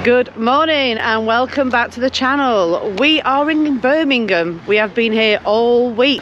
Good morning and welcome back to the channel. We are in Birmingham. We have been here all week.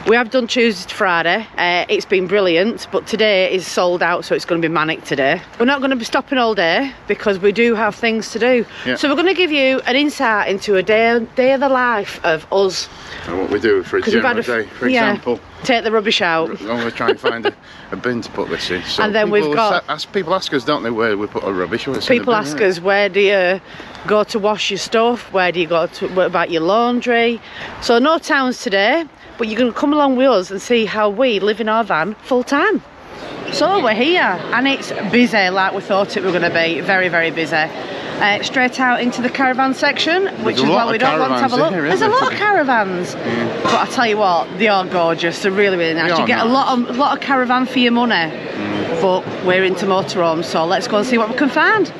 We have done Tuesday to Friday. It's been brilliant, but today is sold out, so it's going to be manic today. We're not going to be stopping all day because we do have things to do. Yeah. So we're going to give you an insight into a day of the life of us. And what we do for a general day, for example. Take the rubbish out. I'm going to try and find a bin to put this in. So and then we've got... people ask us, don't they, where we put our rubbish? People ask us, where do you go to wash your stuff? Where do you go to, what about your laundry? So no towns today, but you're going to come along with us and see how we live in our van full time. So we're here and it's busy like we thought it were going to be. Very, very busy. Straight out into the caravan section, which is why we don't want to have a look. There's a lot of caravans, but I tell you what, they are gorgeous. They're really, really nice. You get a lot of caravan for your money. But we're into motorhomes, so let's go and see what we can find.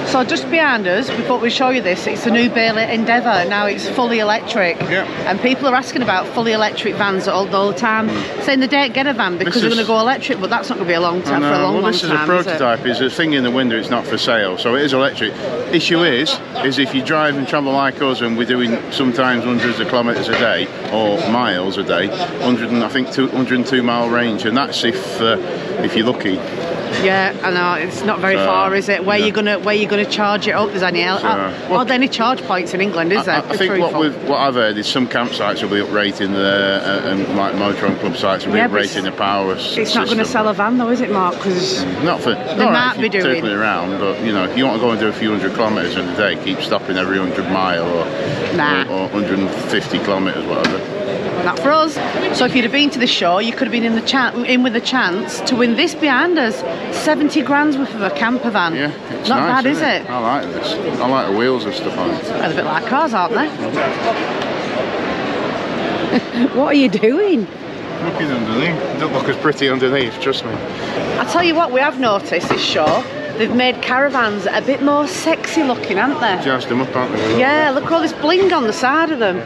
So just behind us, we thought we'd show you this. It's a new Bailey Endeavour. Now it's fully electric, and people are asking about fully electric vans all the time, saying they don't get a van because they're going to go electric. But that's not going to be a long time for a long time. This is a prototype. Is a thing in the window. It's not for sale, so it is electric. Issue is if you drive and travel like us, and we're doing sometimes hundreds of kilometres a day or miles a day, 102 mile range, and that's if you're lucky. Yeah, I know, it's not very far, is it? Where you gonna charge it up? There's any are there any charge points in England, is there? I think what I've heard is some campsites will be uprating and like motorhome club sites will be uprating the power system. It's not going to sell a van though, is it, Mark? Because not for they might be doing circling around, but you know, if you want to go and do a few hundred kilometres in a day, keep stopping every 100 mile or 150 kilometres, whatever. Not for us. So if you'd have been to the show, you could have been in with a chance to win this behind us. 70 grand's worth of a camper van. Yeah, it's not nice, bad, is it? I like this. I like the wheels and stuff on it. They're a bit like cars, aren't they? What are you doing? Looking underneath. It doesn't look as pretty underneath, trust me. I tell you what, we have noticed this show. They've made caravans a bit more sexy looking, haven't they? Jazzed them up, aren't they? Yeah, look at all this bling on the side of them.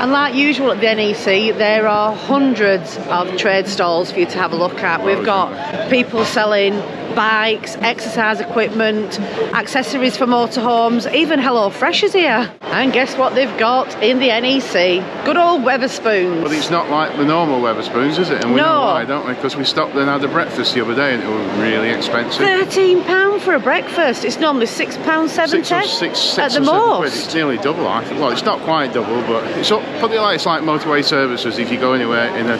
And like usual at the NEC, there are hundreds of trade stalls for you to have a look at. We've got people selling bikes, exercise equipment, accessories for motorhomes, even HelloFresh is here. And guess what they've got in the NEC? Good old Wetherspoons. But it's not like the normal Wetherspoons, is it? And we know why, don't we? Because we stopped and had a breakfast the other day and it was really expensive. £13 for a breakfast. It's normally £6.70 at the most. It's nearly double, I think. Well, it's not quite double, but it's up. Put it like it's like motorway services. If you go anywhere in a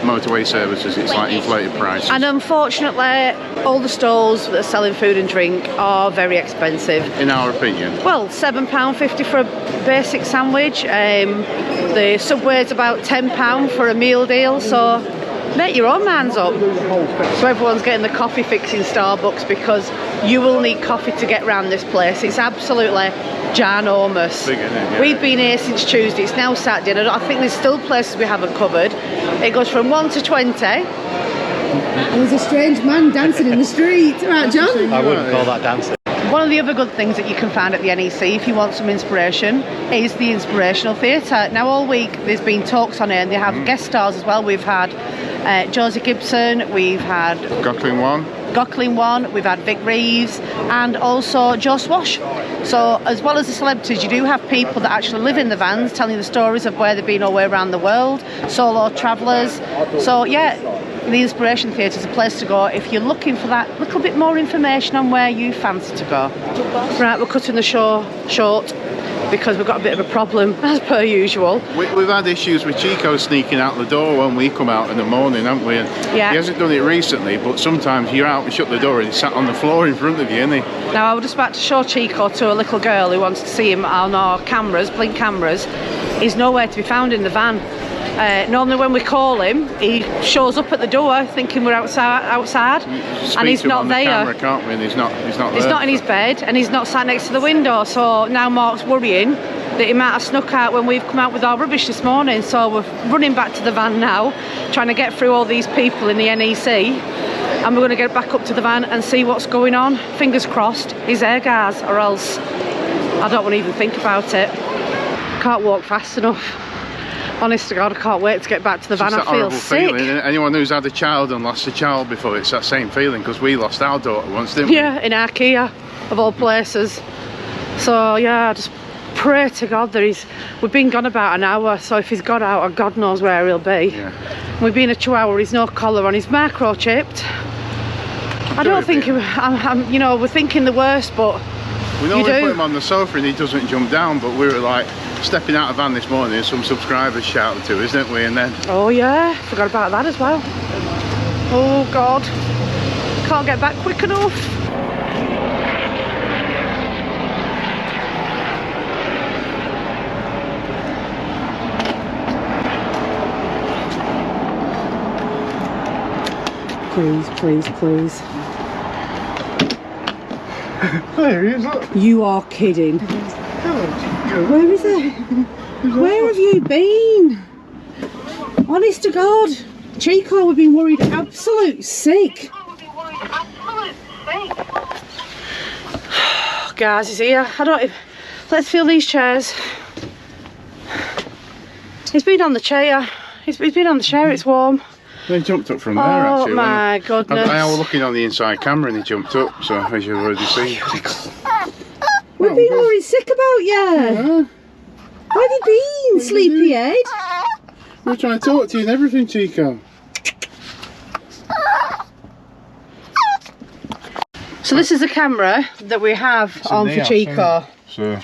motorway services, it's like inflated prices. And unfortunately, all the stalls that are selling food and drink are very expensive. In our opinion. Well, £7.50 for a basic sandwich. The Subway's about £10 for a meal deal. So make your own minds up. So everyone's getting the coffee fix in Starbucks because you will need coffee to get around this place. It's absolutely ginormous. Big, isn't it? Yeah. We've been here since Tuesday. It's now Saturday. And I think there's still places we haven't covered. It goes from 1 to 20. There's a strange man dancing in the street, right, John? I wouldn't call that dancing. One of the other good things that you can find at the NEC if you want some inspiration is the Inspirational Theatre. Now all week there's been talks on it and they have guest stars as well. We've had Josie Gibson, we've had Gocklin One, we've had Vic Reeves and also Joe Swash. So as well as the celebrities, you do have people that actually live in the vans telling the stories of where they've been all the way around the world, solo travellers. So yeah, the Inspiration Theatre is a place to go if you're looking for that little bit more information on where you fancy to go. Right, we're cutting the show short because we've got a bit of a problem, as per usual. We've had issues with Chicco sneaking out the door when we come out in the morning, haven't we? And yeah. He hasn't done it recently, but sometimes you're out and shut the door and he's sat on the floor in front of you, isn't he? Now, I was just about to show Chicco to a little girl who wants to see him on our cameras, blink cameras. He's nowhere to be found in the van. Normally when we call him, he shows up at the door thinking we're outside and he's not there. Camera, can't we? And he's not there. He's not in his bed and he's not sat next to the window, so now Mark's worrying that he might have snuck out when we've come out with our rubbish this morning. So we're running back to the van now, trying to get through all these people in the NEC, and we're going to get back up to the van and see what's going on. Fingers crossed he's there, guys, or else I don't want to even think about it. Can't walk fast enough. Honest to God, I can't wait to get back to the van. I feel sick. Feeling. Anyone who's had a child and lost a child before, it's that same feeling, because we lost our daughter once, didn't we? Yeah, in our Kia. of all places. So yeah, just pray to God that we've been gone about an hour, so if he's got out, God knows where he'll be. Yeah. We've been a 2 hour, he's no collar on, he's microchipped. I don't think I'm you know, we're thinking the worst, but we normally put him on the sofa and he doesn't jump down, but we were like stepping out of van this morning and some subscribers shouted to us, didn't we? And then oh yeah, forgot about that as well. Oh God, can't get back quick enough. Please, please, please. there he is, look. You are kidding. Hello, where is it? Where have you been? Honest to God, Chicco, we've been worried absolute sick. Guys, he's here. Let's feel these chairs. He's been on the chair. He's been on the chair, it's warm. They jumped up from there actually. Oh my goodness. I was looking on the inside camera and he jumped up, so as you've already seen. We've been worried sick about you. Yeah. Where have you been, sleepyhead? We're trying to talk to you and everything, Chicco. So this is the camera that we have on for Chicco. So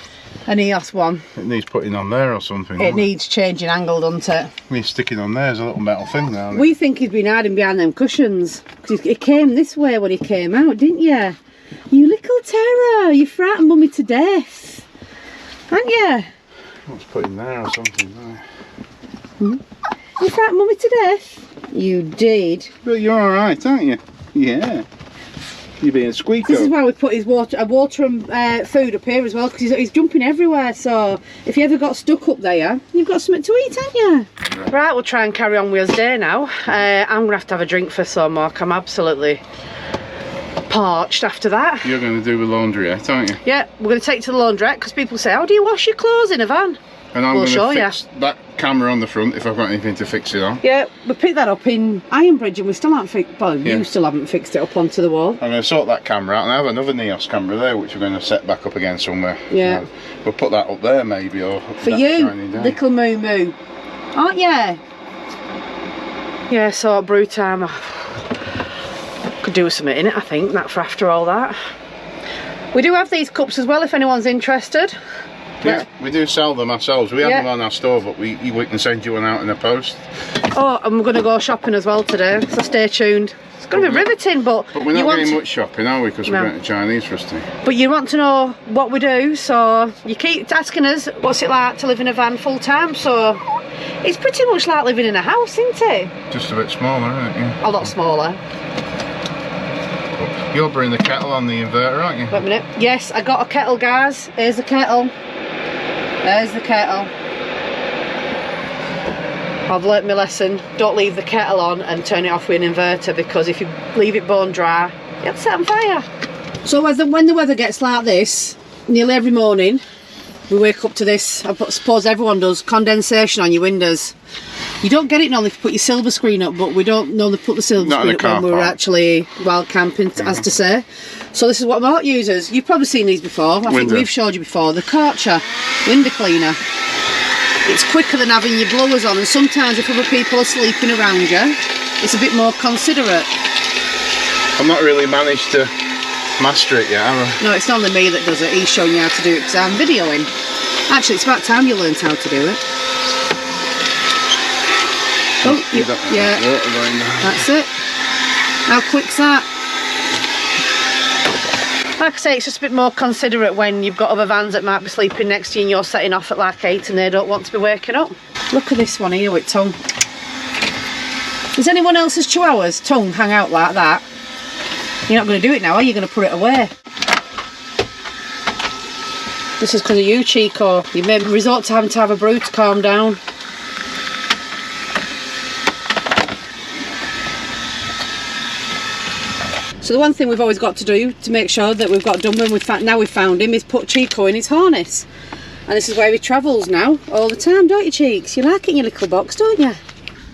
an EOS one. it needs putting on there or something. It needs changing angle, doesn't it? It needs sticking on there as a little metal thing now. We think he'd been hiding behind them cushions. Because he came this way when he came out, didn't you? You little terror. You frightened mummy to death. Aren't you? What's put in there or something? There. You frightened mummy to death? You did. But you're alright, aren't you? Yeah. You're being squeaky. This is why we put his water and food up here as well, because he's jumping everywhere. So if you ever got stuck up there, you've got something to eat, haven't you? Right, we'll try and carry on with us day now. I'm going to have a drink for some more. I'm absolutely parched after that. You're going to do the laundrette, aren't you? Yeah, we're going to take it to the laundrette, because people say, how do you wash your clothes in a van? And I'm We'll going show to ya. fix that camera on the front if I've got anything to fix it on. Yeah, we picked that up in Ironbridge and we still haven't fixed, well, Yeah. you still haven't fixed it up onto the wall. I'm going to sort that camera out and I have another NEOS camera there which we're going to set back up again somewhere. Yeah. We'll put that up there maybe, or For that you, shiny day. little moo moo. Aren't you? Yeah, so brew time. Could do with something in it, I think, that for after all that. We do have these cups as well if anyone's interested. Yeah, we do sell them ourselves. We have Yeah. them on our store, but we can send you one out in the post. Oh, and we're going to go shopping as well today, so stay tuned. It's going to be riveting, but we're not getting much shopping, are we? Because we're going to Chinese for us to. But you want to know what we do, so you keep asking us what's it like to live in a van full time. So it's pretty much like living in a house, isn't it? Just a bit smaller, isn't it? Yeah. A lot smaller. You're bringing the kettle on the inverter, aren't you? Wait a minute. Yes, I got a kettle, guys. Here's the kettle. There's the kettle. I've learnt my lesson. Don't leave the kettle on and turn it off with an inverter, because if you leave it bone dry, it'll set on fire. So when the weather gets like this, nearly every morning, we wake up to this. I suppose everyone does, condensation on your windows. You don't get it normally if you put your silver screen up, but we don't normally put the silver screen up when we're actually wild camping, as to say. So this is what Mort uses. You've probably seen these before. I think we've showed you before. The Karcher window cleaner. It's quicker than having your blowers on, and sometimes if other people are sleeping around you, it's a bit more considerate. I've not really managed to master it yet, have I? No, it's not only me that does it. He's showing you how to do it because I'm videoing. Actually, it's about time you learned how to do it. Oh, yeah, that's it. How quick's that? Like I say, it's just a bit more considerate when you've got other vans that might be sleeping next to you and you're setting off at like 8 and they don't want to be waking up. Look at this one here with tongue. Is anyone else's chihuahua's tongue hang out like that? You're not going to do it now, are you? Going to put it away? This is because of you, Chicco. You may resort to having to have a brew to calm down. So the one thing we've always got to do to make sure that we've got done when we've found him is put Chicco in his harness. And this is where he travels now all the time, don't you, Cheeks? You like it in your little box, don't you?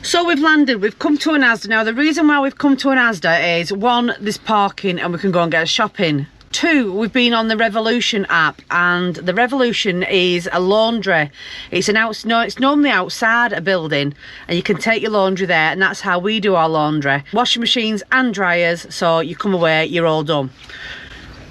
So we've landed, we've come to an Asda. Now the reason why we've come to an Asda is, one, there's parking and we can go and get shopping. 2, we've been on the Revolution app, and the Revolution is a laundry. It's it's normally outside a building, and you can take your laundry there, and that's how we do our laundry. Washing machines and dryers, so you come away, you're all done.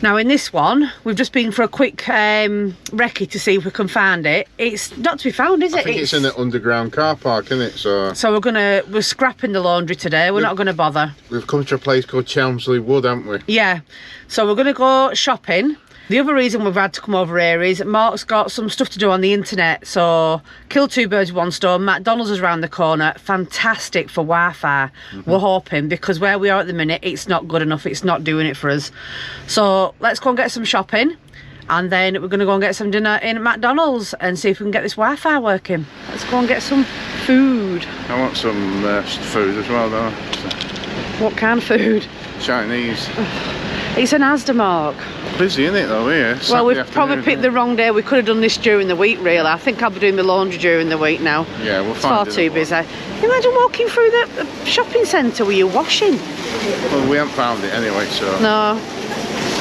Now in this one, we've just been for a quick recce to see if we can find it. It's not to be found, is it? I think it's in the underground car park, isn't it? So we're scrapping the laundry today. We're not gonna bother. We've come to a place called Chelmsley Wood, haven't we? Yeah. So we're gonna go shopping. The other reason we've had to come over here is Mark's got some stuff to do on the internet, so kill 2 birds with 1 stone. McDonald's is around the corner, fantastic for Wi-Fi. We're hoping, because where we are at the minute, it's not good enough, it's not doing it for us. So let's go and get some shopping, and then we're going to go and get some dinner in McDonald's and see if we can get this Wi-Fi working. Let's go and get some food. I want some food as well, though. What kind of food? Chinese. It's an Asda, Mark. Busy, isn't it, though, here? Well, we've probably picked the wrong day. We could have done this during the week, really. I think I'll be doing the laundry during the week now. Yeah, we'll it's far too busy. Imagine walking through the shopping centre with you washing. Well, we haven't found it anyway, so... No.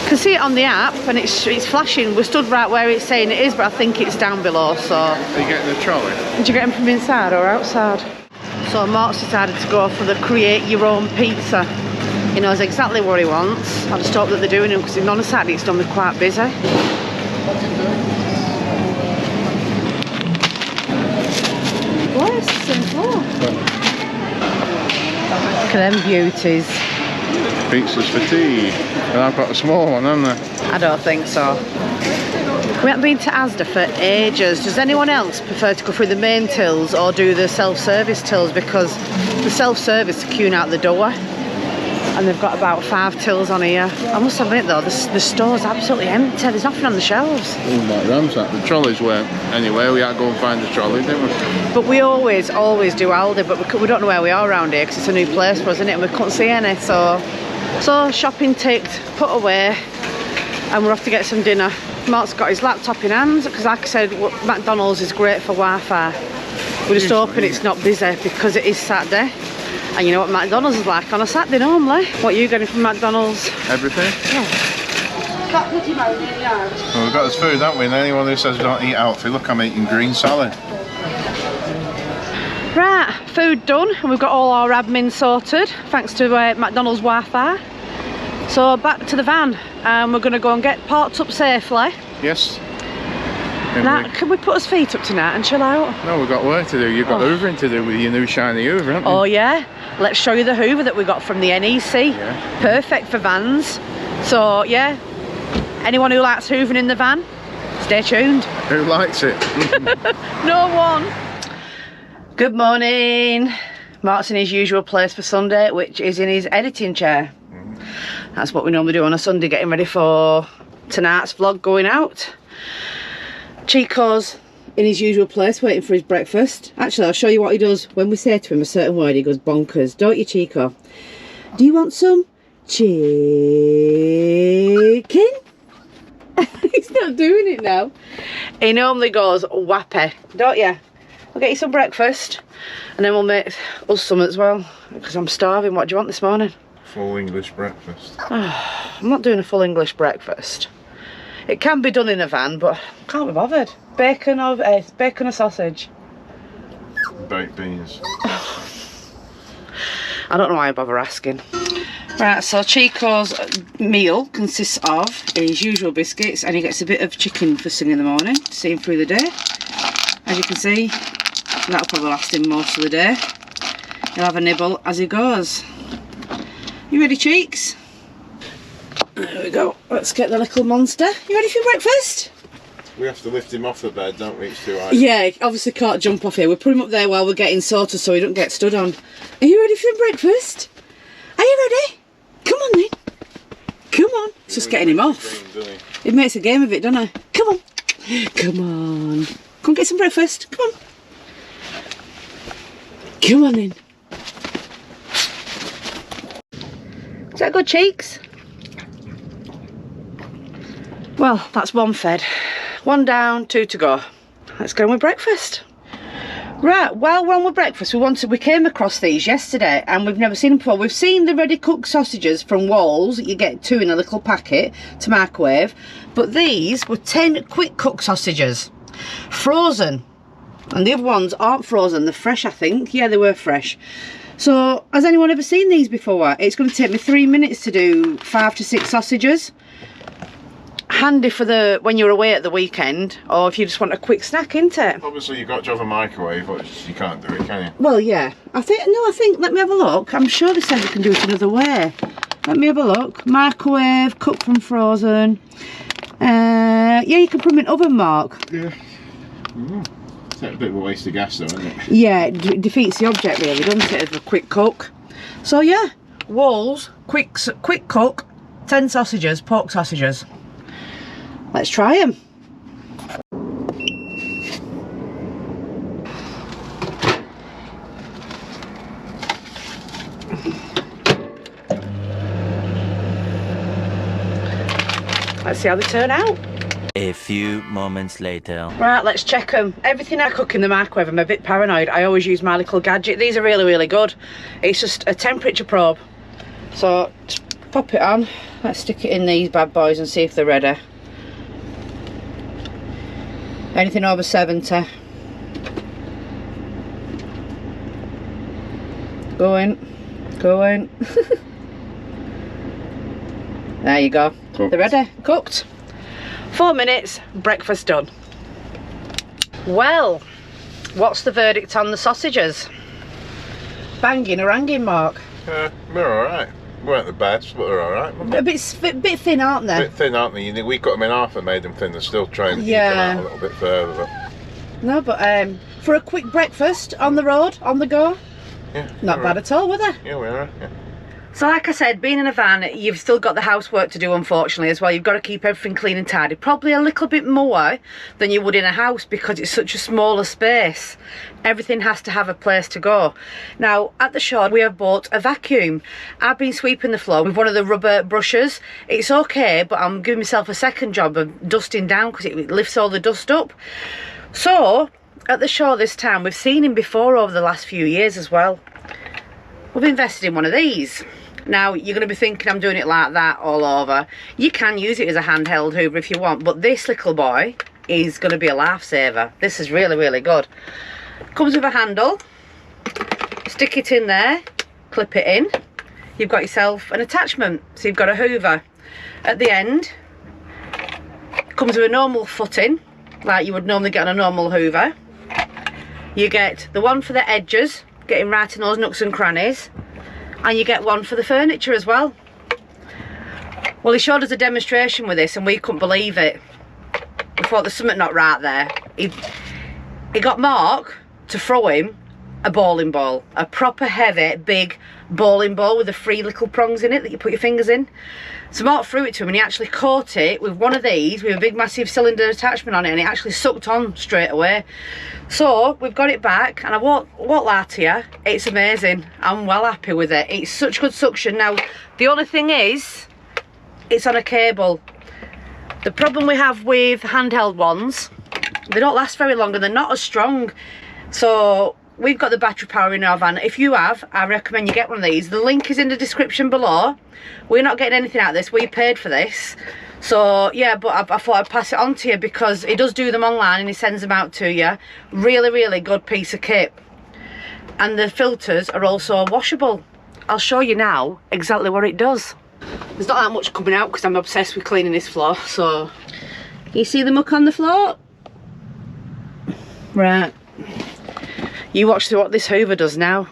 You can see it on the app, and it's flashing. We're stood right where it's saying it is, but I think it's down below, so... Are you getting the trolley? Did you get them from inside or outside? So Mark's decided to go for the create your own pizza. He knows exactly what he wants. I just hope that they're doing it, because on a Saturday it's normally quite busy. What is this for? Look at them beauties. Pizzas for tea. And I've got a small one, haven't I? I don't think so. We haven't been to Asda for ages. Does anyone else prefer to go through the main tills or do the self-service tills? Because the self-service are queuing out the door. And they've got about 5 tills on here. I must admit though, the store's absolutely empty. There's nothing on the shelves. Oh, like ransack. The trolleys weren't anywhere. We had to go and find the trolley, didn't we? But we always do Aldi, but we don't know where we are around here because it's a new place for us, isn't it? And we couldn't see any, so shopping ticked, put away, and we're off to get some dinner. Mark's got his laptop in hand because, like I said, McDonald's is great for Wi-Fi. We're just hoping it's not busy because it is Saturday. And you know what McDonald's is like on a Saturday normally. What are you getting from McDonald's? Everything? Yeah. Well, we've got this food, haven't we? And anyone who says don't eat healthy, look, I'm eating green salad. Right, food done, and we've got all our admin sorted thanks to McDonald's Wi-Fi. So back to the van, and we're going to go and get parked up safely. Yes. Now, can we put us feet up tonight and chill out? No, we've got work to do. You've got hoovering to do with your new shiny hoover, haven't you? Oh yeah, let's show you the hoover that we got from the NEC. Yeah. Perfect for vans. So yeah, anyone who likes hoovering in the van, stay tuned. Who likes it? No one. Good morning. Mark's in his usual place for Sunday, which is in his editing chair. That's what we normally do on a Sunday, getting ready for tonight's vlog going out. Chicco's in his usual place waiting for his breakfast. Actually, I'll show you what he does when we say to him a certain word. He goes bonkers, don't you, Chicco? Do you want some chicken? He's not doing it now. He normally goes whappy, don't you? I'll get you some breakfast and then we'll make us some as well, because I'm starving. What do you want this morning? Full English breakfast. I'm not doing a full English breakfast. It can be done in a van, but I can't be bothered. Bacon or sausage? Baked beans. I don't know why I bother asking. Right, so Chicco's meal consists of his usual biscuits, and he gets a bit of chicken first thing in the morning to see him through the day. As you can see, that'll probably last him most of the day. He'll have a nibble as he goes. You ready, Cheeks? There we go. Let's get the little monster. You ready for breakfast? We have to lift him off the bed, don't we? It's too high. Yeah, obviously can't jump off here. We'll put him up there while we're getting sorted so he don't get stood on. Are you ready for breakfast? Are you ready? Come on then. Come on. It's just getting him off. It makes a game of it, doesn't it? Come on. Come on. Come get some breakfast. Come on. Come on then. Is that good, Cheeks? Well, that's one fed. One down, 2 to go. Let's go on with breakfast. Right, while we're on with breakfast, we came across these yesterday and we've never seen them before. We've seen the ready cooked sausages from Walls. You get 2 in a little packet to microwave, but these were 10 quick cook sausages, frozen, and the other ones aren't frozen, they're fresh, I think. Yeah, they were fresh. So has anyone ever seen these before? It's going to take me 3 minutes to do 5 to 6 sausages. Handy for when you're away at the weekend, or if you just want a quick snack, isn't it? Obviously you've got to have a microwave, but you can't do it, can you? Well, yeah. I think, let me have a look. I'm sure they said you can do it another way. Let me have a look. Microwave, cook from frozen. Yeah, you can put them in oven, Mark. Yeah. It's a bit of a waste of gas though, isn't it? Yeah, it defeats the object really, doesn't it, of a quick cook. So yeah, Walls, quick cook, 10 sausages, pork sausages. Let's try them. Let's see how they turn out. A few moments later. Right, let's check them. Everything I cook in the microwave, I'm a bit paranoid. I always use my little gadget. These are really, really good. It's just a temperature probe. So, just pop it on. Let's stick it in these bad boys and see if they're ready. Anything over 70. Going. There you go. Cooked. They're ready. Cooked. 4 minutes, breakfast done. Well, what's the verdict on the sausages? Banging or hanging, Mark? They're alright. Weren't the best, but they're alright. A bit thin, aren't they? A bit thin, aren't they? We cut them in half and made them thin. They're still trying to keep them out a little bit further. But... No, but for a quick breakfast on the road, on the go, yeah, not bad at all, were they? Yeah, we are. Yeah. So like I said, being in a van, you've still got the housework to do, unfortunately, as well. You've got to keep everything clean and tidy. Probably a little bit more than you would in a house because it's such a smaller space. Everything has to have a place to go. Now, at the shore, we have bought a vacuum. I've been sweeping the floor with one of the rubber brushes. It's okay, but I'm giving myself a second job of dusting down because it lifts all the dust up. So, at the shore this time, we've seen him before over the last few years as well. We've invested in one of these. Now, you're going to be thinking I'm doing it like that all over. You can use it as a handheld hoover if you want, but this little boy is going to be a lifesaver. This is really, really good. Comes with a handle. Stick it in there, clip it in. You've got yourself an attachment. So you've got a hoover. At the end, comes with a normal footing, like you would normally get on a normal hoover. You get the one for the edges, getting right in those nooks and crannies. And you get one for the furniture as well. Well, he showed us a demonstration with this and we couldn't believe it. We thought there's something not right there. He got Mark to throw him a bowling ball. A proper heavy, big bowling ball with the 3 little prongs in it that you put your fingers in. So Mark threw it to him and he actually caught it with one of these with a big massive cylinder attachment on it, and it actually sucked on straight away. So we've got it back and I won't lie to you, it's amazing. I'm well happy with it. It's such good suction. Now the only thing is it's on a cable. The problem we have with handheld ones, they don't last very long and they're not as strong. So we've got the battery power in our van. If you have, I recommend you get one of these. The link is in the description below. We're not getting anything out of this, we paid for this. So yeah, but I thought I'd pass it on to you because he does do them online and he sends them out to you. Really, really good piece of kit. And the filters are also washable. I'll show you now exactly what it does. There's not that much coming out because I'm obsessed with cleaning this floor. So, you see the muck on the floor? Right. You watch what this hoover does now.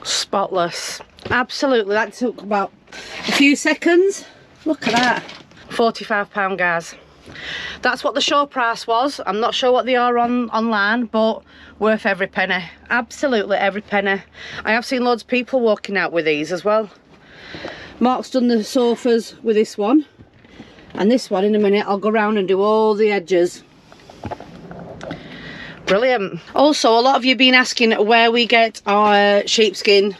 Spotless. Absolutely, that took about a few seconds. Look at that. £45 guys. That's what the show price was. I'm not sure what they are online, but worth every penny. Absolutely every penny. I have seen loads of people walking out with these as well. Mark's done the sofas with this one, and this one in a minute I'll go around and do all the edges. Brilliant. Also, a lot of you have been asking where we get our sheepskin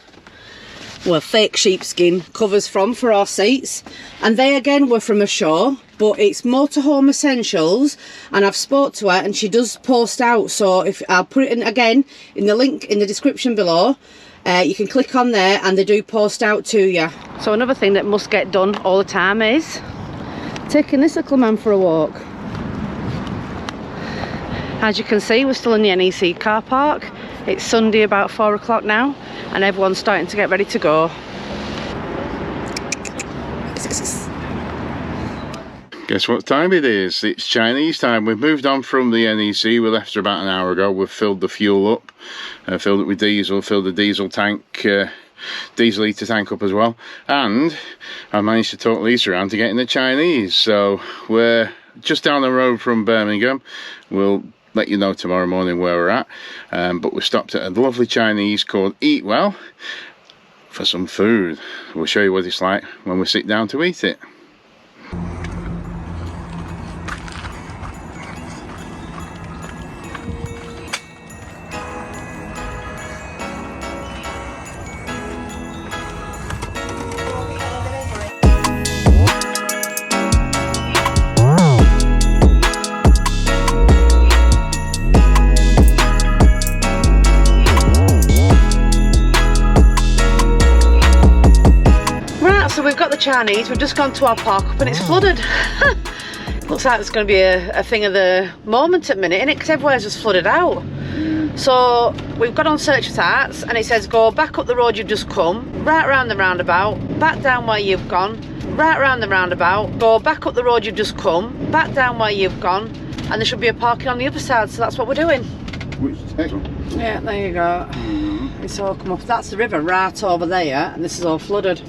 well, fake sheepskin covers for our seats, and they again were from a show, but it's Motorhome Essentials, and I've spoke to her and she does post out, so if I'll put it in again in the link in the description below. You can click on there and they do post out to you. So another thing that must get done all the time is taking this little man for a walk. As you can see, we're still in the NEC car park. It's Sunday about 4 o'clock now, and everyone's starting to get ready to go. Guess what time it is? It's Chinese time. We've moved on from the NEC. We left about an hour ago. We've filled the fuel up, filled it with diesel, filled the diesel tank, diesel heater tank up as well, and I managed to talk Lisa around to get in the Chinese. So we're just down the road from Birmingham. We'll let you know tomorrow morning where we're at, but we stopped at a lovely Chinese called Eat Well for some food. We'll show you what it's like when we sit down to eat it. So we've got the Chinese, we've just gone to our park up and it's flooded. Looks like it's going to be a thing of the moment at the minute, innit? Because everywhere's just flooded out. So we've got on Search for Tarts and it says go back up the road you've just come, right around the roundabout, back down where you've gone, right around the roundabout, go back up the road you've just come, back down where you've gone, and there should be a parking on the other side, so that's what we're doing. Which text? Yeah, there you go. It's all come up. That's the river right over there, and this is all flooded.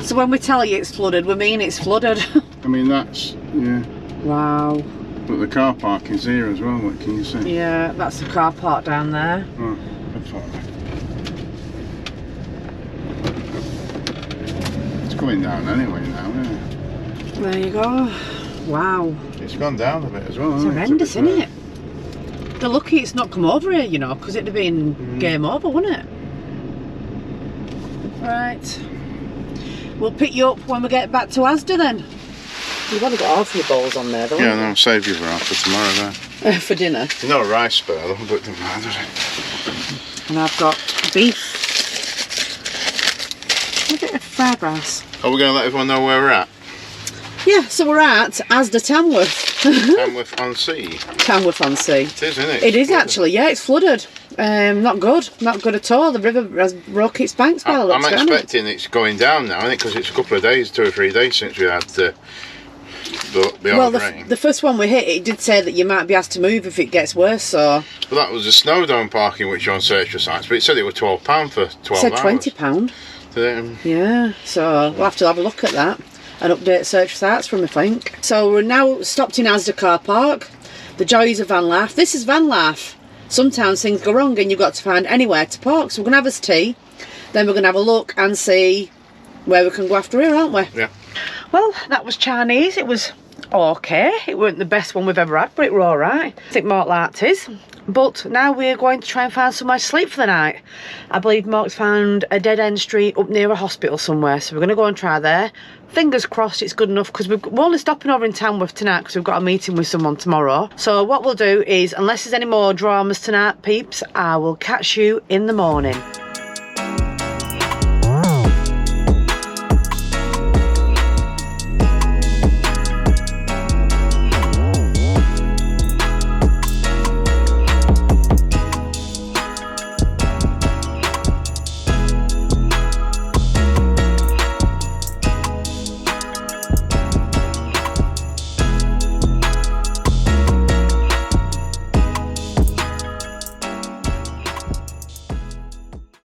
So when we tell you it's flooded, we mean it's flooded. I mean, that's, yeah. Wow. But the car park is here as well, what can you see? Yeah, that's the car park down there. Oh, good for me. It's going down anyway now, isn't it? There you go. Wow. It's gone down a bit as well, It's hasn't horrendous, isn't it? They're lucky it's not come over here, you know, because it'd have been game over, wouldn't it? Right. We'll pick you up when we get back to Asda then. You've only got half your bowls on there, though. Yeah, no, I'll save you for half for tomorrow then. For dinner. No rice spare though, but it doesn't matter, does it? And I've got beef. A bit of fairgrounds. Are we going to let everyone know where we're at? Yeah, so we're at Asda Tamworth. Tamworth on Sea. Tamworth on Sea. It is, isn't it? It is actually, yeah, it's flooded. Not good at all. The river has broke its banks by the looks of it. I'm expecting it's going down now, isn't it? Because it's a couple of days, 2 or 3 days since we had the rain. The first one we hit, it did say that you might be asked to move if it gets worse, so... Well, that was the Snowdome parking which you're on Search for Sites, but it said it was £12 for 12 hours. It said £20. Yeah, so we'll have to have a look at that and update Search for Sites from, I think. So we're now stopped in Asda car park. The joys of Vanlife. This is Vanlife. Sometimes things go wrong and you've got to find anywhere to park. So we're going to have us tea, then we're going to have a look and see where we can go after here, aren't we? Yeah. Well, that was Chinese. It was okay. It weren't the best one we've ever had, but it were alright. I think Mark liked his. But now we're going to try and find somewhere to sleep for the night. I believe Mark's found a dead end street up near a hospital somewhere, so we're going to go and try there. Fingers crossed it's good enough, because we're only stopping over in Tamworth tonight because we've got a meeting with someone tomorrow. So what we'll do is, unless there's any more dramas tonight, peeps, I will catch you in the morning.